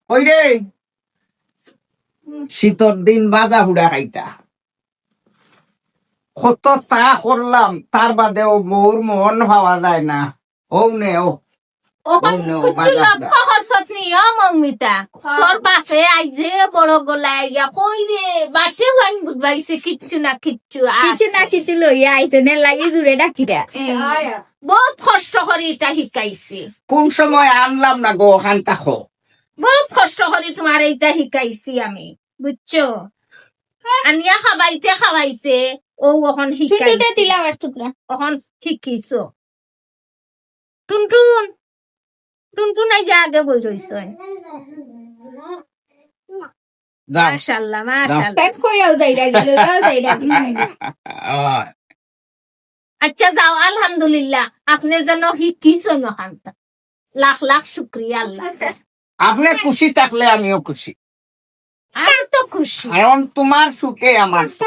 ওই রে শীতর দিন বাজা হুড়া খাইতা কত তা করলাম তার বাদেও মোর মন পাওয়া যায় না ও নে ও ওখান no, কুচু বাজার লক্ষ না। হরসত নি মমিতা তোর বাপে আইজে বড় গলায় গিয়া কই রে বাটে গান বুঝবাইছে কিচ্ছু না কিচ্ছু কিছু না কিছু লইয়া আইছে নে লাগি জুড়ে ডাকিরা বহুত কষ্ট করে এটা শিকাইছে কোন সময় আনলাম না গো ওখান তাকো বহুত কষ্ট করে তোমার এইটা শিকাইছি আমি বুঝছো আনিয়া খাবাইতে খাবাইতে ও ওখন টুটুতে শিকাইছে দিলাম এক টুকরা ওখন শিকিছো টুনটুন টুনটুন আই যে আগে বই রইছ যাও মাশাআল্লাহ মাশাআল্লাহ পেট কইয়াও যাইরা গেল যাও যাইরা ওই, আচ্ছা যাও আলহামদুলিল্লাহ আপনার জন্য শিকিছো নখান্তা লাখ লাখ শুক্রিয়া আল্লাহ আপনি খুশি থাকলে আমিও খুশি আমি তো খুশি কারণ তোমার সুখে আমার সুখ।